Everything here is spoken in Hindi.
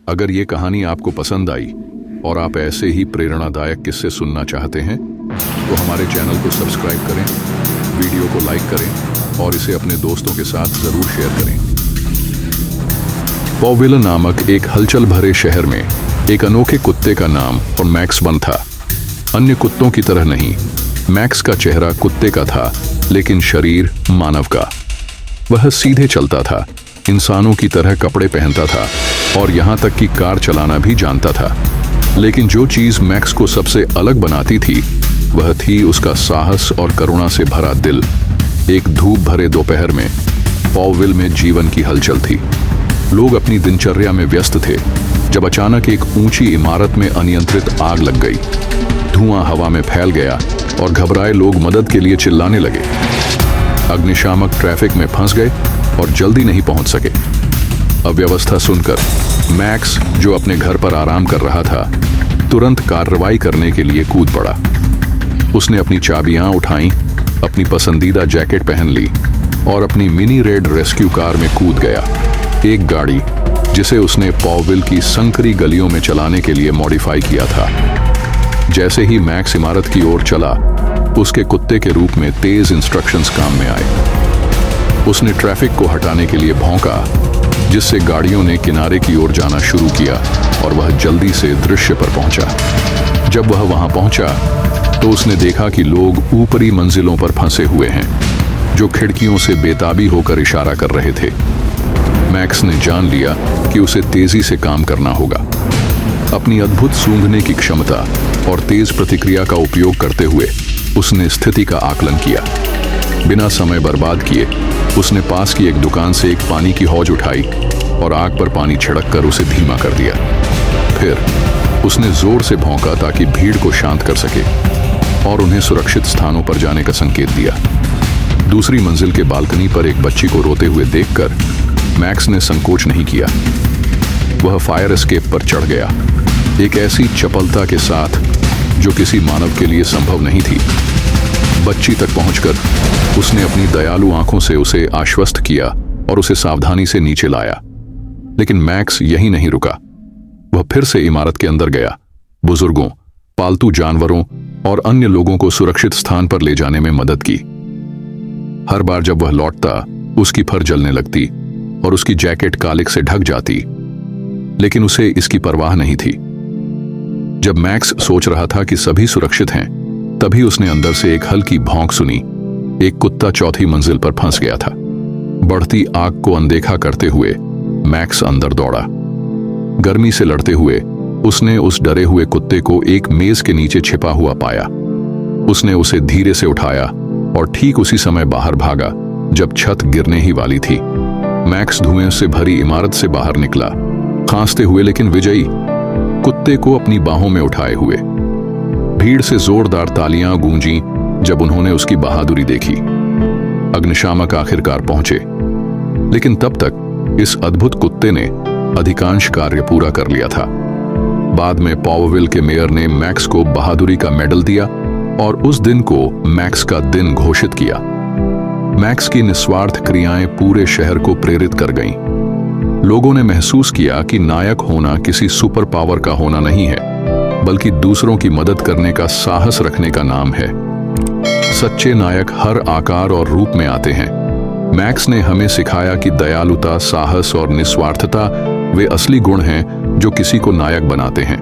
अगर ये कहानी आपको पसंद आई और आप ऐसे ही प्रेरणादायक किस्से सुनना चाहते हैं तो हमारे चैनल को सब्सक्राइब करें, वीडियो को लाइक करें और इसे अपने दोस्तों के साथ जरूर शेयर करें। पॉविल नामक एक हलचल भरे शहर में एक अनोखे कुत्ते का नाम और मैक्स वन था। अन्य कुत्तों की तरह नहीं, मैक्स का चेहरा कुत्ते का था लेकिन शरीर मानव का। वह सीधे चलता था, इंसानों की तरह कपड़े पहनता था और यहाँ तक कि कार चलाना भी जानता था। लेकिन जो चीज मैक्स को सबसे अलग बनाती थी वह थी उसका साहस और करुणा से भरा दिल। एक धूप भरे दोपहर में पॉविल में जीवन की हलचल थी। लोग अपनी दिनचर्या में व्यस्त थे जब अचानक एक ऊंची इमारत में अनियंत्रित आग लग गई। धुआं हवा में फैल गया और घबराए लोग मदद के लिए चिल्लाने लगे। अग्निशामक ट्रैफिक में फंस गए और जल्दी नहीं पहुंच सके। अव्यवस्था सुनकर मैक्स, जो अपने घर पर आराम कर रहा था, तुरंत कार्रवाई करने के लिए कूद पड़ा। उसने अपनी चाबियां उठाईं, अपनी पसंदीदा जैकेट पहन ली और अपनी मिनी रेड रेस्क्यू कार में कूद गया। एक गाड़ी जिसे उसने पॉविल की संकरी गलियों में चलाने के लिए मॉडिफाई किया था। जैसे ही मैक्स इमारत की ओर चला, उसके कुत्ते के रूप में तेज इंस्ट्रक्शंस काम में आए। उसने ट्रैफिक को हटाने के लिए भौंका, जिससे गाड़ियों ने किनारे की ओर जाना शुरू किया और वह जल्दी से दृश्य पर पहुंचा। जब वह वहां पहुंचा तो उसने देखा कि लोग ऊपरी मंजिलों पर फंसे हुए हैं, जो खिड़कियों से बेताबी होकर इशारा कर रहे थे। मैक्स ने जान लिया कि उसे तेजी से काम करना होगा। अपनी अद्भुत सूंघने की क्षमता और तेज प्रतिक्रिया का उपयोग करते हुए उसने स्थिति का आकलन किया। बिना समय बर्बाद किए उसने पास की एक दुकान से एक पानी की हौज उठाई और आग पर पानी छिड़ककर उसे धीमा कर दिया। फिर उसने जोर से भौंका ताकि भीड़ को शांत कर सके और उन्हें सुरक्षित स्थानों पर जाने का संकेत दिया। दूसरी मंजिल के बालकनी पर एक बच्ची को रोते हुए देखकर मैक्स ने संकोच नहीं किया। वह फायर एस्केप पर चढ़ गया, एक ऐसी चपलता के साथ जो किसी मानव के लिए संभव नहीं थी। बच्ची तक पहुंचकर उसने अपनी दयालु आंखों से उसे आश्वस्त किया और उसे सावधानी से नीचे लाया। लेकिन मैक्स यहीं नहीं रुका। वह फिर से इमारत के अंदर गया, बुजुर्गों, पालतू जानवरों और अन्य लोगों को सुरक्षित स्थान पर ले जाने में मदद की। हर बार जब वह लौटता, उसकी फर जलने लगती और उसकी जैकेट कालिक से ढक जाती, लेकिन उसे इसकी परवाह नहीं थी। जब मैक्स सोच रहा था कि सभी सुरक्षित हैं, तभी उसने अंदर से एक हल्की भौंक सुनी। एक कुत्ता चौथी मंजिल पर फंस गया था। बढ़ती आग को अनदेखा करते हुए मैक्स अंदर दौड़ा। गर्मी से लड़ते हुए उसने उस डरे हुए कुत्ते को एक मेज के नीचे छिपा हुआ पाया। उसने उसे धीरे से उठाया और ठीक उसी समय बाहर भागा जब छत गिरने ही वाली थी। मैक्स धुएं से भरी इमारत से बाहर निकला, खांसते हुए लेकिन विजयी, कुत्ते को अपनी बाहों में उठाए हुए। भीड़ से जोरदार तालियां गूंजी जब उन्होंने उसकी बहादुरी देखी। अग्निशामक आखिरकार पहुंचे, लेकिन तब तक इस अद्भुत कुत्ते ने अधिकांश कार्य पूरा कर लिया था। बाद में पॉविल के मेयर ने मैक्स को बहादुरी का मेडल दिया और उस दिन को मैक्स का दिन घोषित किया। मैक्स की निस्वार्थ क्रियाएं पूरे शहर को प्रेरित कर गईं। लोगों ने महसूस किया कि नायक होना किसी सुपर पावर का होना नहीं है, बल्कि दूसरों की मदद करने का साहस रखने का नाम है। सच्चे नायक हर आकार और रूप में आते हैं। मैक्स ने हमें सिखाया कि दयालुता, साहस और निस्वार्थता वे असली गुण हैं जो किसी को नायक बनाते हैं।